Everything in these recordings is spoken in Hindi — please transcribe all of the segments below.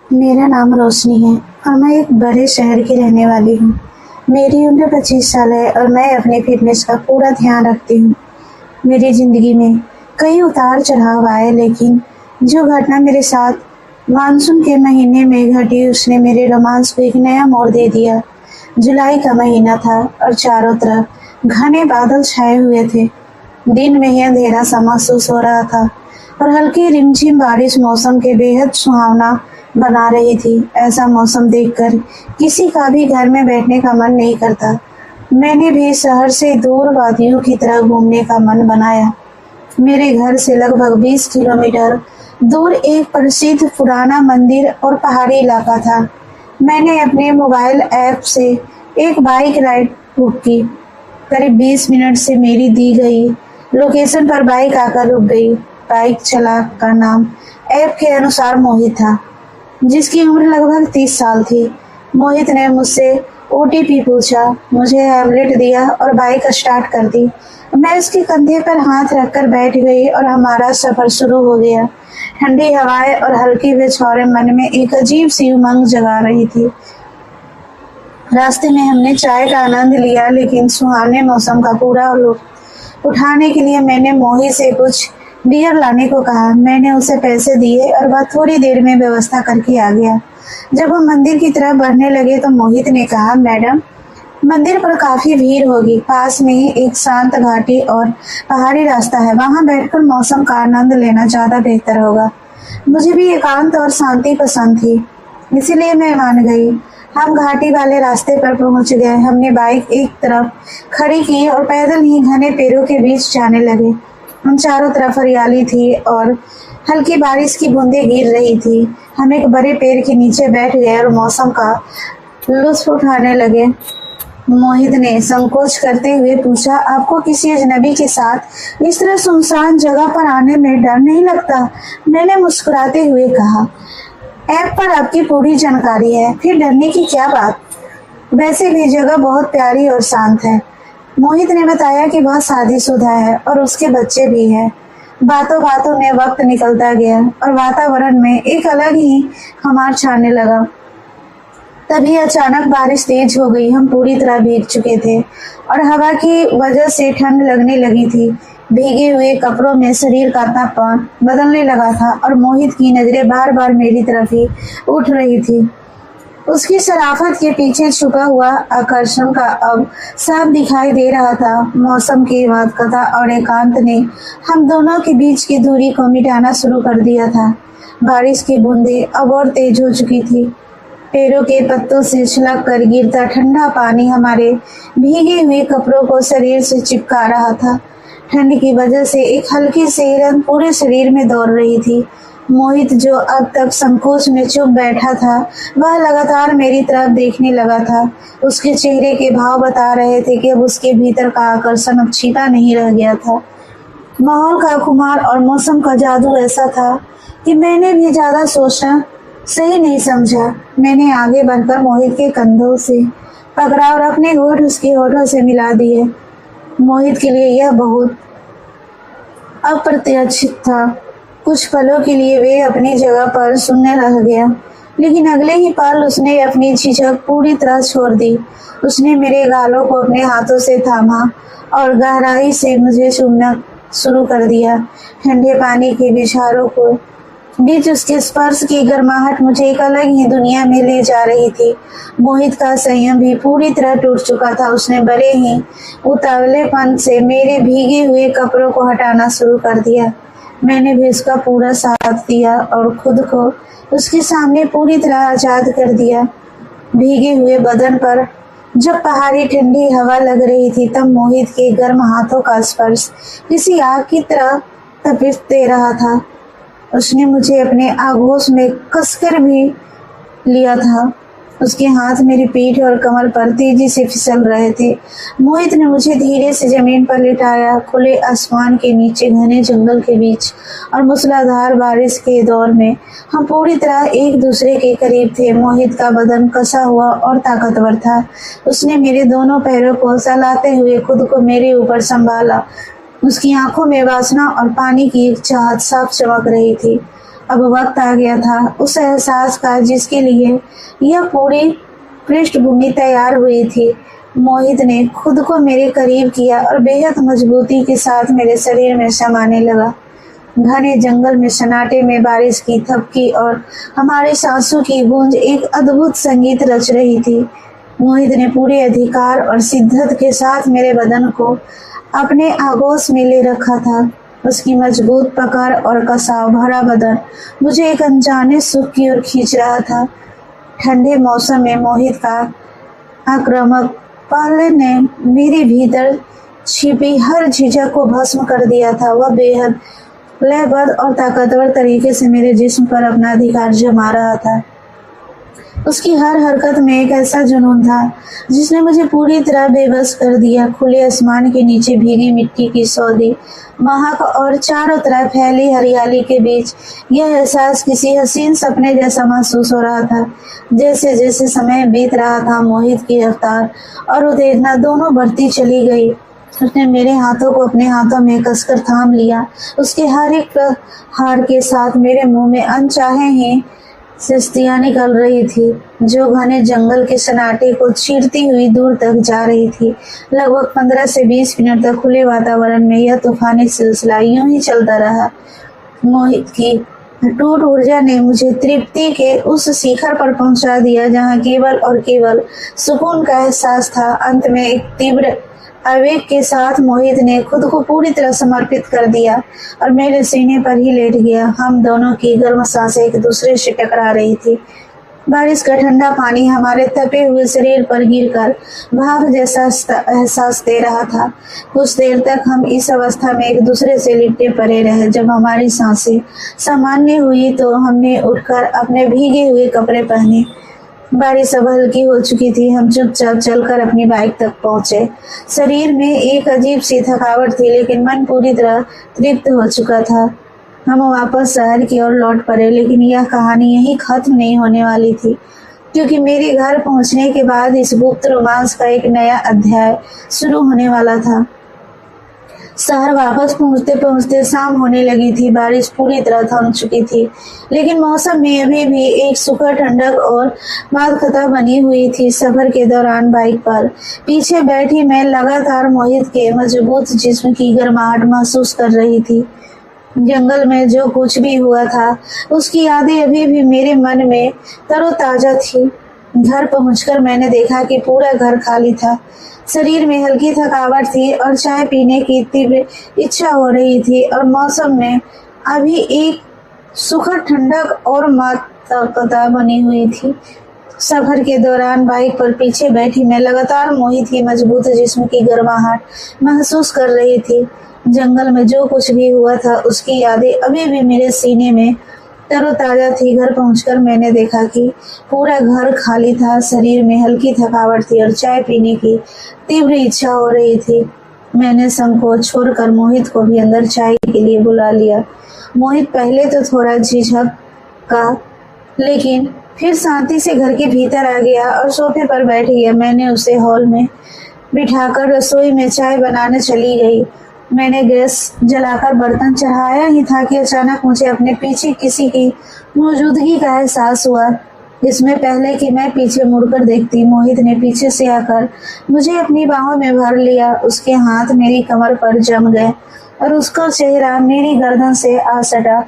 मेरा नाम रोशनी है और मैं एक बड़े शहर की रहने वाली हूँ। मेरी उम्र 25 साल है और मैं अपने फिटनेस का पूरा ध्यान रखती हूँ। मेरी ज़िंदगी में कई उतार चढ़ाव आए, लेकिन जो घटना मेरे साथ मानसून के महीने में घटी उसने मेरे रोमांस को एक नया मोड़ दे दिया। जुलाई का महीना था और चारों तरफ घने बादल छाए हुए थे। दिन में ही अंधेरा सा महसूस हो रहा था और हल्की रिमझिम बारिश मौसम के बेहद सुहावना बना रही थी। ऐसा मौसम देखकर किसी का भी घर में बैठने का मन नहीं करता। मैंने भी शहर से दूर वादियों की तरह घूमने का मन बनाया। मेरे घर से लगभग 20 किलोमीटर दूर एक प्रसिद्ध पुराना मंदिर और पहाड़ी इलाका था। मैंने अपने मोबाइल ऐप से एक बाइक राइड बुक की। करीब 20 मिनट से मेरी दी गई लोकेशन पर बाइक आकर रुक गई। बाइक चालक का नाम ऐप के अनुसार मोहित था, जिसकी उम्र लगभग 30 साल थी। मोहित ने मुझसे ओटीपी पूछा, मुझे हैमलेट दिया और बाइक स्टार्ट कर दी। मैं उसके कंधे पर हाथ रखकर बैठ गई और हमारा सफर शुरू हो गया। ठंडी हवाएं और हल्की बौछारें मन में एक अजीब सी उमंग जगा रही थी। रास्ते में हमने चाय का आनंद लिया, लेकिन सुहावने मौसम का पूरा लुत्फ उठाने के लिए मैंने मोहित से कुछ बियर लाने को कहा। मैंने उसे पैसे दिए और वह थोड़ी देर में व्यवस्था करके आ गया। जब हम मंदिर की तरफ बढ़ने लगे तो मोहित ने कहा, मैडम, मंदिर पर काफी भीड़ होगी। पास में ही एक शांत घाटी और पहाड़ी रास्ता है, वहां बैठकर मौसम का आनंद लेना ज्यादा बेहतर होगा। मुझे भी एकांत और शांति पसंद थी, इसीलिए मैं मान गई। हम घाटी वाले रास्ते पर पहुंच गए। हमने बाइक एक तरफ खड़ी की और पैदल ही घने पेड़ों के बीच जाने लगे। हम चारों तरफ हरियाली थी और हल्की बारिश की बूंदें गिर रही थी। हम एक बड़े पेड़ के नीचे बैठ गए और मौसम का लुत्फ उठाने लगे। मोहित ने संकोच करते हुए पूछा, आपको किसी अजनबी के साथ इस तरह सुनसान जगह पर आने में डर नहीं लगता? मैंने मुस्कुराते हुए कहा, ऐप पर आपकी पूरी जानकारी है, फिर डरने की क्या बात। वैसे भी जगह बहुत प्यारी और शांत है। मोहित ने बताया कि वह शादीशुदा है और उसके बच्चे भी हैं। बातों बातों में वक्त निकलता गया और वातावरण में एक अलग ही खुमार छाने लगा। तभी अचानक बारिश तेज हो गई। हम पूरी तरह भीग चुके थे और हवा की वजह से ठंड लगने लगी थी। भीगे हुए कपड़ों में शरीर का तापमान बदलने लगा था और मोहित की नजरें बार बार मेरी तरफ ही उठ रही थी। उसकी शराफत के पीछे छुपा हुआ आकर्षण का अब साफ दिखाई दे रहा था। मौसम की वाकता और एकांत ने हम दोनों के बीच की दूरी को मिटाना शुरू कर दिया था। बारिश की बूंदें अब और तेज हो चुकी थी। पेड़ों के पत्तों से छलक कर गिरता ठंडा पानी हमारे भीगे हुए कपड़ों को शरीर से चिपका रहा था। ठंड की वजह से एक हल्की सिहरन पूरे शरीर में दौड़ रही थी। मोहित, जो अब तक संकोच में चुप बैठा था, वह लगातार मेरी तरफ देखने लगा था। उसके चेहरे के भाव बता रहे थे कि अब उसके भीतर का आकर्षण अब छिपा नहीं रह गया था। माहौल का खुमार और मौसम का जादू ऐसा था कि मैंने भी ज्यादा सोचना सही नहीं समझा। मैंने आगे बढ़कर मोहित के कंधों से पकड़ा और अपने होठ उसके होठों से मिला दिए। मोहित के लिए यह बहुत अप्रत्याशित था। कुछ पलों के लिए वे अपनी जगह पर शून्य रह गया, लेकिन अगले ही पल उसने अपनी झिझक पूरी तरह छोड़ दी। उसने मेरे गालों को अपने हाथों से थामा और गहराई से मुझे चूमना शुरू कर दिया। ठंडे पानी के बिछारों को बीच उसके स्पर्श की गर्माहट मुझे एक अलग ही दुनिया में ले जा रही थी। मोहित का संयम भी पूरी तरह टूट चुका था। उसने बड़े ही उतावलेपन से मेरे भीगे हुए कपड़ों को हटाना शुरू कर दिया। मैंने भी उसका पूरा साथ दिया और खुद को उसके सामने पूरी तरह आजाद कर दिया। भीगे हुए बदन पर जब पहाड़ी ठंडी हवा लग रही थी, तब मोहित के गर्म हाथों का स्पर्श किसी आग की तरह तपिश दे रहा था। उसने मुझे अपने आगोश में कसकर भी लिया था। उसके हाथ मेरी पीठ और कमर पर तेजी से फिसल रहे थे। मोहित ने मुझे धीरे से जमीन पर लिटाया। खुले आसमान के नीचे, घने जंगल के बीच और मूसलाधार बारिश के दौर में हम पूरी तरह एक दूसरे के करीब थे। मोहित का बदन कसा हुआ और ताकतवर था। उसने मेरे दोनों पैरों को सहलाते हुए खुद को मेरे ऊपर संभाला। उसकी आंखों में वासना और पानी की एक चाहत साफ चमक रही थी। अब वक्त आ गया था उस एहसास का जिसके लिए यह पूरी पृष्ठभूमि तैयार हुई थी। मोहित ने खुद को मेरे करीब किया और बेहद मजबूती के साथ मेरे शरीर में समाने लगा। घने जंगल में सन्नाटे में बारिश की थपकी और हमारे सांसों की गूंज एक अद्भुत संगीत रच रही थी। मोहित ने पूरे अधिकार और शिद्दत के साथ मेरे बदन को अपने आगोश में ले रखा था। उसकी मजबूत पकड़ और कसाव भरा बदन मुझे एक अनजाने सुख की ओर खींच रहा था। ठंडे मौसम में मोहित का आक्रामक पहले ने मेरे भीतर छिपी हर झिझक को भस्म कर दिया था। वह बेहद लयबद्ध और ताकतवर तरीके से मेरे जिस्म पर अपना अधिकार जमा रहा था। उसकी हर हरकत में एक ऐसा जुनून था जिसने मुझे पूरी तरह बेबस कर दिया। खुले आसमान के नीचे भीगी मिट्टी की सौंधी महक और चारों तरफ फैली हरियाली के बीच यह एहसास किसी हसीन सपने जैसा महसूस हो रहा था। जैसे जैसे समय बीत रहा था, मोहित की रफ्तार और उत्तेजना दोनों बढ़ती चली गई। उसने मेरे हाथों को अपने हाथों में कसकर थाम लिया। उसके हर एक प्रहार के साथ मेरे मुंह में अनचाहे ही सिस्तियाँ निकल रही थी जो घने जंगल के सन्नाटे को चीरती हुई दूर तक जा रही थी। लगभग 15 से 20 मिनट तक खुले वातावरण में यह तूफानी सिलसिला यूं ही चलता रहा। मोहित की अटूट ऊर्जा ने मुझे तृप्ति के उस शिखर पर पहुंचा दिया जहां केवल और केवल सुकून का एहसास था। अंत में एक तीव्र आवेग के साथ मोहित ने खुद को पूरी तरह समर्पित कर दिया और मेरे सीने पर ही लेट गया। हम दोनों की गर्म सांसें एक दूसरे से टकरा रही थी। बारिश का ठंडा पानी हमारे तपे हुए शरीर पर गिरकर भाप जैसा एहसास दे रहा था। कुछ देर तक हम इस अवस्था में एक दूसरे से लिपटे पड़े रहे। जब हमारी सांसें सामान्य हुई तो हमने उठकर अपने भीगे हुए कपड़े पहने। बारिश अब हल्की हो चुकी थी। हम चुपचाप चलकर अपनी बाइक तक पहुंचे। शरीर में एक अजीब सी थकावट थी लेकिन मन पूरी तरह तृप्त हो चुका था। हम वापस शहर की ओर लौट पड़े, लेकिन यह कहानी यहीं खत्म नहीं होने वाली थी, क्योंकि मेरे घर पहुंचने के बाद इस गुप्त रोमांस का एक नया अध्याय शुरू होने वाला था। शहर वापस पहुंचते पहुंचते शाम होने लगी थी। बारिश पूरी तरह थम चुकी थी, लेकिन मौसम में अभी भी एक सुखद ठंडक और बादखता बनी हुई थी। सफर के दौरान बाइक पर पीछे बैठी मैं लगातार मोहित के मजबूत जिस्म की गर्माहट महसूस कर रही थी। जंगल में जो कुछ भी हुआ था उसकी यादें अभी भी मेरे मन में तरोताजा थी। घर पहुंचकर मैंने देखा कि पूरा घर खाली था। शरीर में हल्की थकावट थी और चाय पीने की तीव्र इच्छा हो रही थी और मौसम में अभी एक सुखद ठंडक और मातकता बनी हुई थी। सफर के दौरान बाइक पर पीछे बैठी मैं लगातार मोहित की मजबूत जिस्म की गर्माहट महसूस कर रही थी। जंगल में जो कुछ भी हुआ था उसकी यादें अभी भी मेरे सीने में तरोताजा थी। घर पहुंचकर मैंने देखा कि पूरा घर खाली था। शरीर में हल्की थकावट थी और चाय पीने की तीव्र इच्छा हो रही थी। मैंने संकोच छोड़कर मोहित को भी अंदर चाय के लिए बुला लिया। मोहित पहले तो थोड़ा झिझक का, लेकिन फिर शांति से घर के भीतर आ गया और सोफे पर बैठ गया। मैंने उसे हॉल में बिठाकर रसोई में चाय बनाने चली गई। मैंने गैस जलाकर बर्तन चढ़ाया ही था कि अचानक मुझे अपने पीछे किसी की मौजूदगी का एहसास हुआ। इसमें पहले कि मैं पीछे मुड़कर देखती, मोहित ने पीछे से आकर मुझे अपनी बाहों में भर लिया। उसके हाथ मेरी कमर पर जम गए और उसका चेहरा मेरी गर्दन से आ सटा।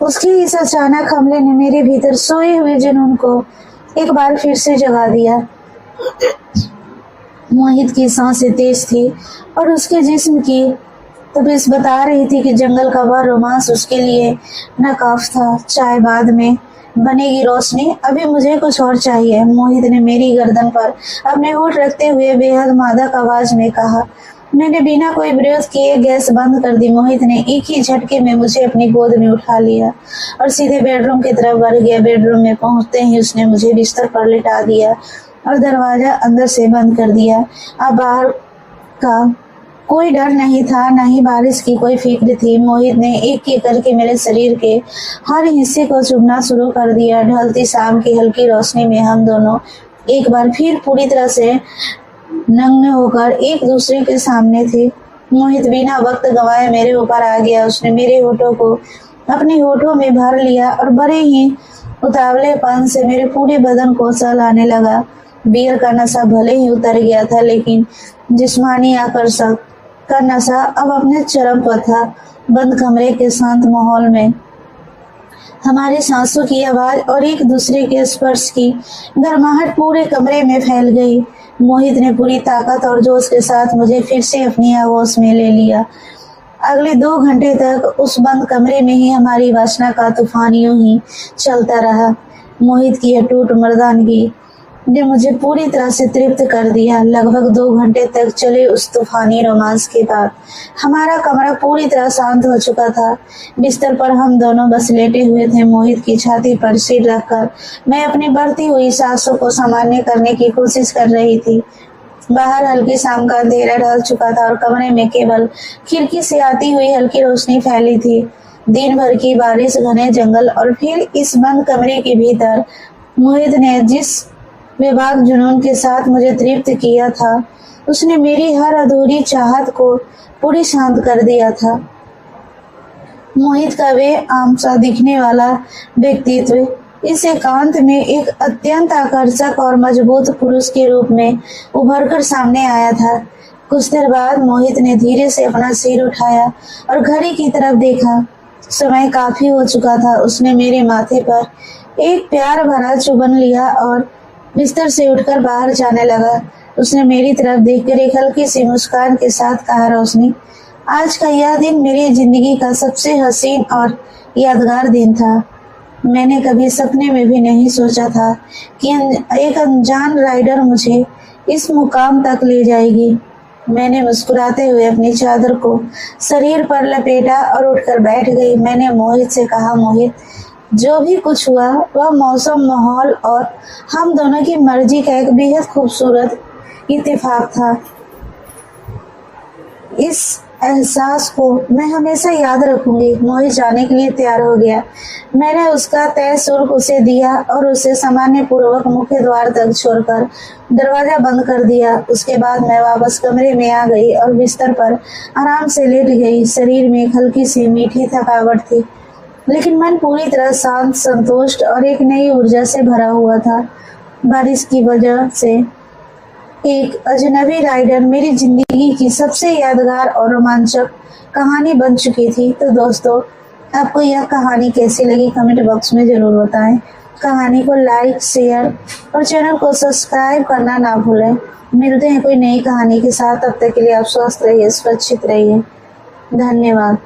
उसके इस अचानक हमले ने मेरे भीतर सोए हुए जुनून को एक बार फिर से जगा दिया। मोहित की सांसें तेज थी और उसके जिस्म की तबीयत बता रही थी कि जंगल का वह रोमांस उसके लिए नाकाफ था। चाय बाद में बनेगी रोशनी, अभी मुझे कुछ और चाहिए, मोहित ने मेरी गर्दन पर अपने होठ रखते हुए बेहद मादक आवाज में कहा। मैंने बिना कोई विरोध किए गैस बंद कर दी। मोहित ने एक ही झटके में मुझे अपनी गोद में उठा लिया और सीधे बेडरूम की तरफ बढ़ गया। बेडरूम में पहुंचते ही उसने मुझे बिस्तर पर लिटा दिया और दरवाजा अंदर से बंद कर दिया। अब बाहर का कोई डर नहीं था, न ही बारिश की कोई फिक्र थी। मोहित ने एक एक करके मेरे शरीर के हर हिस्से को चुभना शुरू कर दिया। ढलती शाम की हल्की रोशनी में हम दोनों एक बार फिर पूरी तरह से नग्न होकर एक दूसरे के सामने थे। मोहित बिना वक्त गंवाए मेरे ऊपर आ गया। उसने मेरे होठों को अपने होठों में भर लिया और बड़े ही उतावलेपन से मेरे पूरे बदन को सहलाने लगा। बियर का नशा भले ही उतर गया था, लेकिन जिस्मानी आकर्षण का नशा अब अपने चरम पर था। बंद कमरे के शांत माहौल में हमारी सांसों की आवाज और एक दूसरे के स्पर्श की गर्माहट पूरे कमरे में फैल गई। मोहित ने पूरी ताकत और जोश के साथ मुझे फिर से अपनी आगोश में ले लिया। अगले 2 घंटे तक उस बंद कमरे में ही हमारी वासना का तूफान यूं ही चलता रहा। मोहित की अटूट मर्दानगी ने मुझे पूरी तरह से तृप्त कर दिया। लगभग 2 घंटे तक चले उस तूफानी रोमांस के बाद हमारा कमरा पूरी तरह शांत हो चुका था। बिस्तर पर हम दोनों बस लेटे हुए थे। मोहित की छाती पर सिर रखकर मैं अपनी बढ़ती हुई सांसों को सामान्य करने की कोशिश कर रही थी। बाहर हल्की शाम का अंधेरा ढल चुका था और कमरे में केवल खिड़की से आती हुई हल्की रोशनी फैली थी। दिन भर की बारिश, घने जंगल और फिर इस बंद कमरे के भीतर मोहित ने जिस बेबाक जुनून के साथ मुझे तृप्त किया था, उसने मेरी हर अधूरी चाहत को पूरी शांत कर दिया था। मोहित का वे आम सा दिखने वाला व्यक्तित्व इस एकांत में एक अत्यंत आकर्षक और मजबूत पुरुष के रूप में उभरकर सामने आया था। कुछ देर बाद मोहित ने धीरे से अपना सिर उठाया और घड़ी की तरफ देखा। समय काफी हो चुका था। उसने मेरे माथे पर एक प्यार भरा चुंबन लिया और बिस्तर से उठकर बाहर जाने लगा। उसने मेरी तरफ देखकर एक हल्की सी मुस्कान के साथ कहा, रोशनी, आज का यह दिन मेरी जिंदगी का सबसे हसीन और यादगार दिन था। मैंने कभी सपने में भी नहीं सोचा था कि एक अनजान राइडर मुझे इस मुकाम तक ले जाएगी। मैंने मुस्कुराते हुए अपनी चादर को शरीर पर लपेटा और उठकर बैठ गई। मैंने मोहित से कहा, मोहित, जो भी कुछ हुआ वह मौसम, माहौल और हम दोनों की मर्जी का एक बेहद खूबसूरत इत्तेफाक था। इस एहसास को मैं हमेशा याद रखूंगी। मोहित जाने के लिए तैयार हो गया। मैंने उसका तय शुल्क उसे दिया और उसे सामान्य पूर्वक मुख्य द्वार तक छोड़कर दरवाजा बंद कर दिया। उसके बाद मैं वापस कमरे में आ गई और बिस्तर पर आराम से लेट गई। शरीर में एक हल्की सी मीठी थकावट थी, लेकिन मन पूरी तरह शांत, संतुष्ट और एक नई ऊर्जा से भरा हुआ था। बारिश की वजह से एक अजनबी राइडर मेरी जिंदगी की सबसे यादगार और रोमांचक कहानी बन चुकी थी। तो दोस्तों, आपको यह कहानी कैसी लगी कमेंट बॉक्स में जरूर बताएं। कहानी को लाइक, शेयर और चैनल को सब्सक्राइब करना ना भूलें। मिलते हैं कोई नई कहानी के साथ। तब तक के लिए आप स्वस्थ रहिए, सुरक्षित रहिए। धन्यवाद।